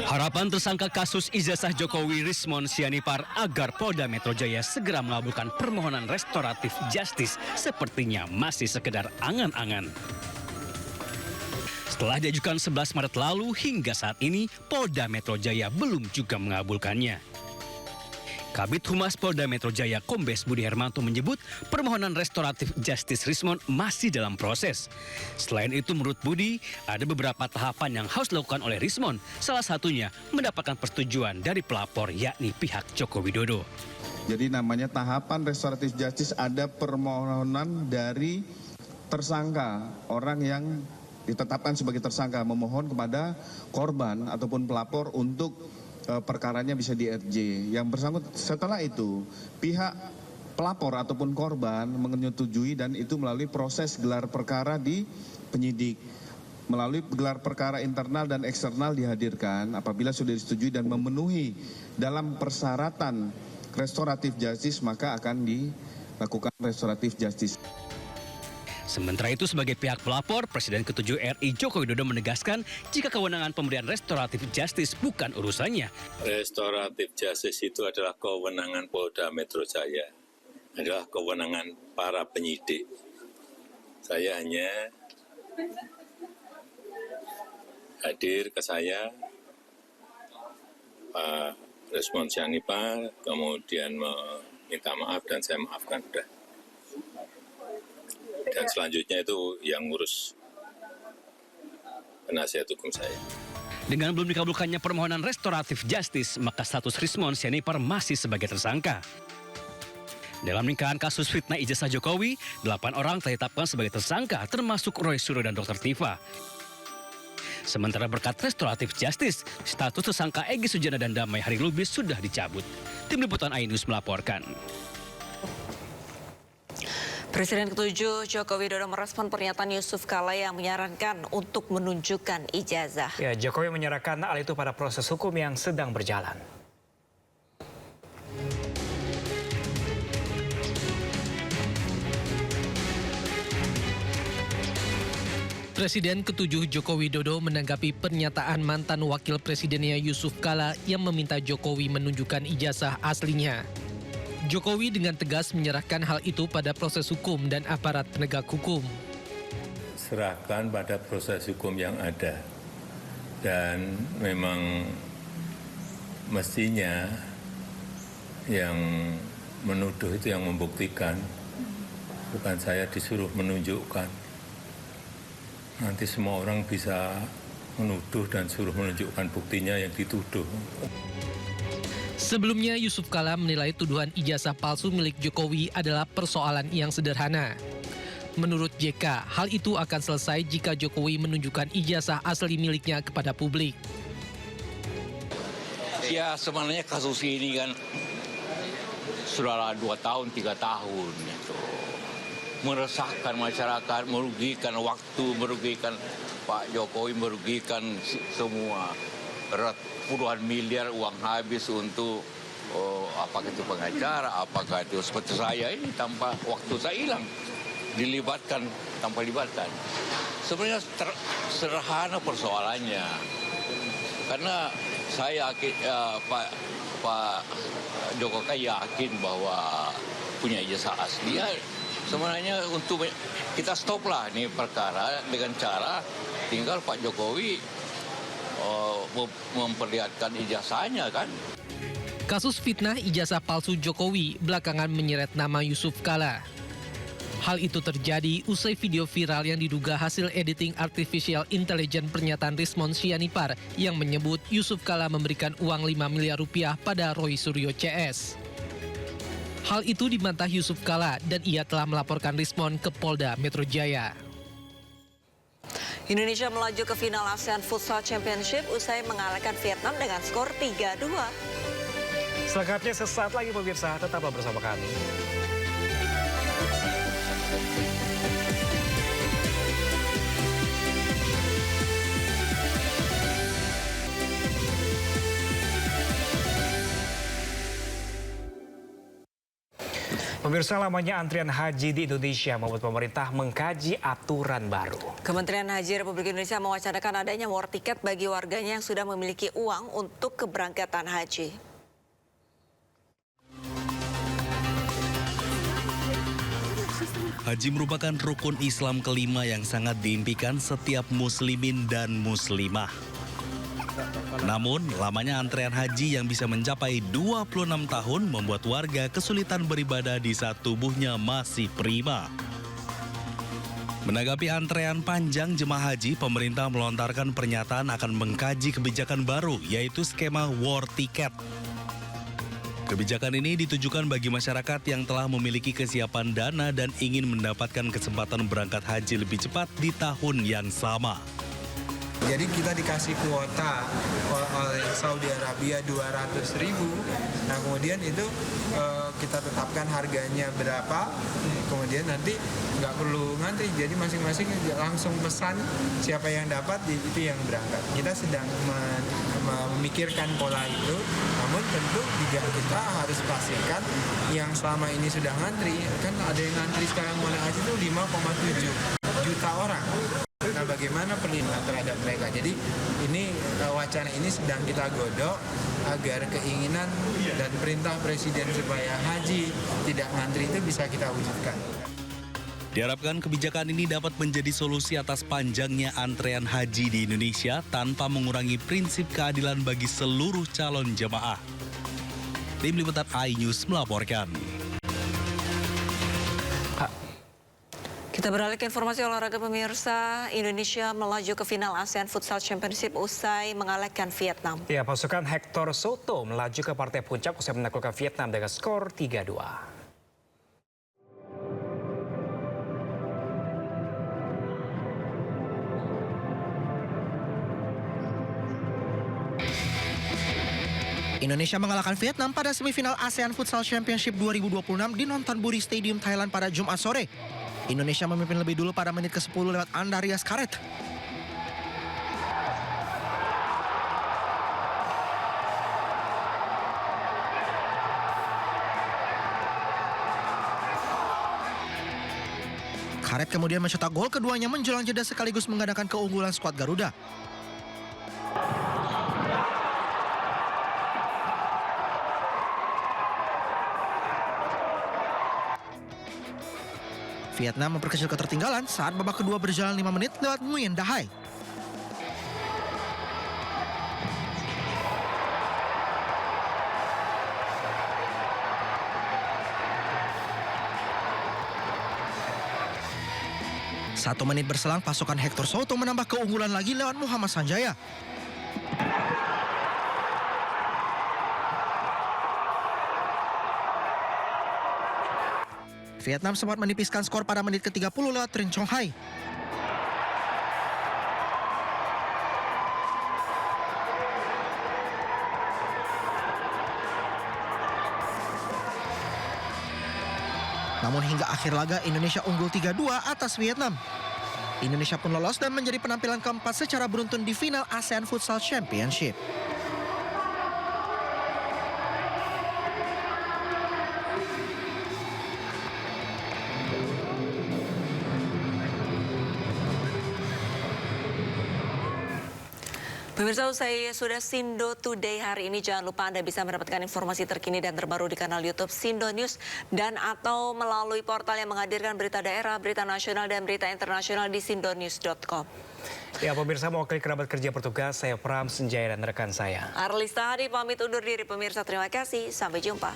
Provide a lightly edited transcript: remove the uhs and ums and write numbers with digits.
Harapan tersangka kasus ijazah Jokowi Rismon Sianipar agar Polda Metro Jaya segera mengabulkan permohonan restoratif justice sepertinya masih sekedar angan-angan. Setelah diajukan 11 Maret lalu hingga saat ini Polda Metro Jaya belum juga mengabulkannya. Kabid Humas Polda Metro Jaya Kombes Budi Hermanto menyebut permohonan restoratif justice Rismon masih dalam proses. Selain itu menurut Budi, ada beberapa tahapan yang harus dilakukan oleh Rismon. Salah satunya mendapatkan persetujuan dari pelapor yakni pihak Joko Widodo. Jadi namanya tahapan restoratif justice ada permohonan dari tersangka, orang yang ditetapkan sebagai tersangka memohon kepada korban ataupun pelapor untuk perkaranya bisa di RJ. Yang bersangkutan setelah itu pihak pelapor ataupun korban menyetujui dan itu melalui proses gelar perkara di penyidik. Melalui gelar perkara internal dan eksternal dihadirkan apabila sudah disetujui dan memenuhi dalam persyaratan restoratif justice maka akan dilakukan restoratif justice. Sementara itu sebagai pihak pelapor, Presiden ke-7 RI Joko Widodo menegaskan jika kewenangan pemberian restoratif justice bukan urusannya. Restoratif justice itu adalah kewenangan Polda Metro Jaya, adalah kewenangan para penyidik. Saya hanya hadir ke saya, Pak Rismon Sianipar, kemudian meminta maaf dan saya maafkan sudah. Dan selanjutnya itu yang ngurus penasihat hukum saya. Dengan belum dikabulkannya permohonan restoratif justice, maka status Rismon Sianipar masih sebagai tersangka. Dalam lingkaran kasus fitnah ijazah Jokowi, 8 orang telah ditetapkan sebagai tersangka, termasuk Roy Suryo dan Dr. Tifa. Sementara berkat restoratif justice, status tersangka Egy Sujana dan Damai Hari Lubis sudah dicabut. Tim Liputan iNews melaporkan. Presiden ke-7 Joko Widodo merespon pernyataan Yusuf Kala yang menyarankan untuk menunjukkan ijazah. Ya, Jokowi menyerahkan hal itu pada proses hukum yang sedang berjalan. Presiden ke-7 Joko Widodo menanggapi pernyataan mantan wakil presidennya Yusuf Kala yang meminta Jokowi menunjukkan ijazah aslinya. Jokowi dengan tegas menyerahkan hal itu pada proses hukum dan aparat penegak hukum. Serahkan pada proses hukum yang ada. Dan memang mestinya yang menuduh itu yang membuktikan. Bukan saya disuruh menunjukkan. Nanti semua orang bisa menuduh dan suruh menunjukkan buktinya yang dituduh. Sebelumnya Yusuf Kala menilai tuduhan ijazah palsu milik Jokowi adalah persoalan yang sederhana. Menurut JK, hal itu akan selesai jika Jokowi menunjukkan ijazah asli miliknya kepada publik. Ya sebenarnya kasus ini kan sudah 2 tahun, 3 tahun itu. Meresahkan masyarakat, merugikan waktu, merugikan Pak Jokowi, merugikan semua. Puluhan miliar uang habis untuk apakah itu pengacara, apakah itu seperti saya ini tanpa waktu saya hilang, dilibatkan tanpa libatkan. Sebenarnya sederhana persoalannya, karena saya Pak Jokowi yakin bahwa punya ijazah asli. Ya, sebenarnya untuk kita stoplah nih perkara dengan cara tinggal Pak Jokowi memperlihatkan ijazahnya kan. Kasus fitnah ijazah palsu Jokowi belakangan menyeret nama Yusuf Kala. Hal itu terjadi usai video viral yang diduga hasil editing artificial intelligence pernyataan Rismon Sianipar yang menyebut Yusuf Kala memberikan uang 5 miliar rupiah pada Roy Suryo CS. Hal itu dibantah Yusuf Kala dan ia telah melaporkan Rismon ke Polda Metro Jaya. Indonesia melaju ke final ASEAN Futsal Championship usai mengalahkan Vietnam dengan skor 3-2. Selengkapnya sesaat lagi pemirsa, tetaplah bersama kami. Pemirsa, lamanya antrian haji di Indonesia membuat pemerintah mengkaji aturan baru. Kementerian Haji Republik Indonesia mewacanakan adanya war tiket bagi warganya yang sudah memiliki uang untuk keberangkatan haji. Haji merupakan rukun Islam kelima yang sangat diimpikan setiap muslimin dan muslimah. Namun, lamanya antrean haji yang bisa mencapai 26 tahun membuat warga kesulitan beribadah di saat tubuhnya masih prima. Menanggapi antrean panjang jemaah haji, pemerintah melontarkan pernyataan akan mengkaji kebijakan baru, yaitu skema war ticket. Kebijakan ini ditujukan bagi masyarakat yang telah memiliki kesiapan dana dan ingin mendapatkan kesempatan berangkat haji lebih cepat di tahun yang sama. Jadi kita dikasih kuota oleh Saudi Arabia 200.000. Nah kemudian itu kita tetapkan harganya berapa. Kemudian nanti nggak perlu ngantri. Jadi masing-masing langsung pesan siapa yang dapat itu yang berangkat. Kita sedang memikirkan pola itu. Namun tentu juga kita harus pastikan yang selama ini sudah ngantri. Kan ada yang ngantri sekarang mulai haji itu 5,7 juta orang. Nah, bagaimana perlindungan terhadap mereka? Jadi ini wacana ini sedang kita godok agar keinginan dan perintah Presiden supaya haji tidak ngantri itu bisa kita wujudkan. Diharapkan kebijakan ini dapat menjadi solusi atas panjangnya antrean haji di Indonesia tanpa mengurangi prinsip keadilan bagi seluruh calon jemaah. Tim Liputan iNews melaporkan. Kita beralih ke informasi olahraga pemirsa. Indonesia melaju ke final ASEAN Futsal Championship usai mengalahkan Vietnam. Ya, pasukan Hector Soto melaju ke partai puncak usai menaklukkan Vietnam dengan skor 3-2. Indonesia mengalahkan Vietnam pada semifinal ASEAN Futsal Championship 2026 di Nonthaburi Stadium, Thailand pada Jumat sore. Indonesia memimpin lebih dulu pada menit ke-10 lewat Andarias Karet. Karet kemudian mencetak gol keduanya menjelang jeda sekaligus menggandakan keunggulan skuad Garuda. Vietnam memperkecil ketertinggalan saat babak kedua berjalan 5 menit lewat Nguyen Dahai. Satu menit berselang, pasukan Hector Soto menambah keunggulan lagi lewat Muhammad Sanjaya. Vietnam sempat menipiskan skor pada menit ke-30 lewat Trinh Chong Hai. Namun hingga akhir laga Indonesia unggul 3-2 atas Vietnam. Indonesia pun lolos dan menjadi penampilan keempat secara beruntun di final ASEAN Futsal Championship. Pemirsa, usai sudah Sindo Today hari ini, jangan lupa Anda bisa mendapatkan informasi terkini dan terbaru di kanal YouTube Sindo News dan atau melalui portal yang menghadirkan berita daerah, berita nasional dan berita internasional di sindonews.com. Ya, pemirsa, mewakili kerabat kerja petugas, saya Pram Senjaya dan rekan saya Arlista Hadi pamit undur diri pemirsa, terima kasih, sampai jumpa.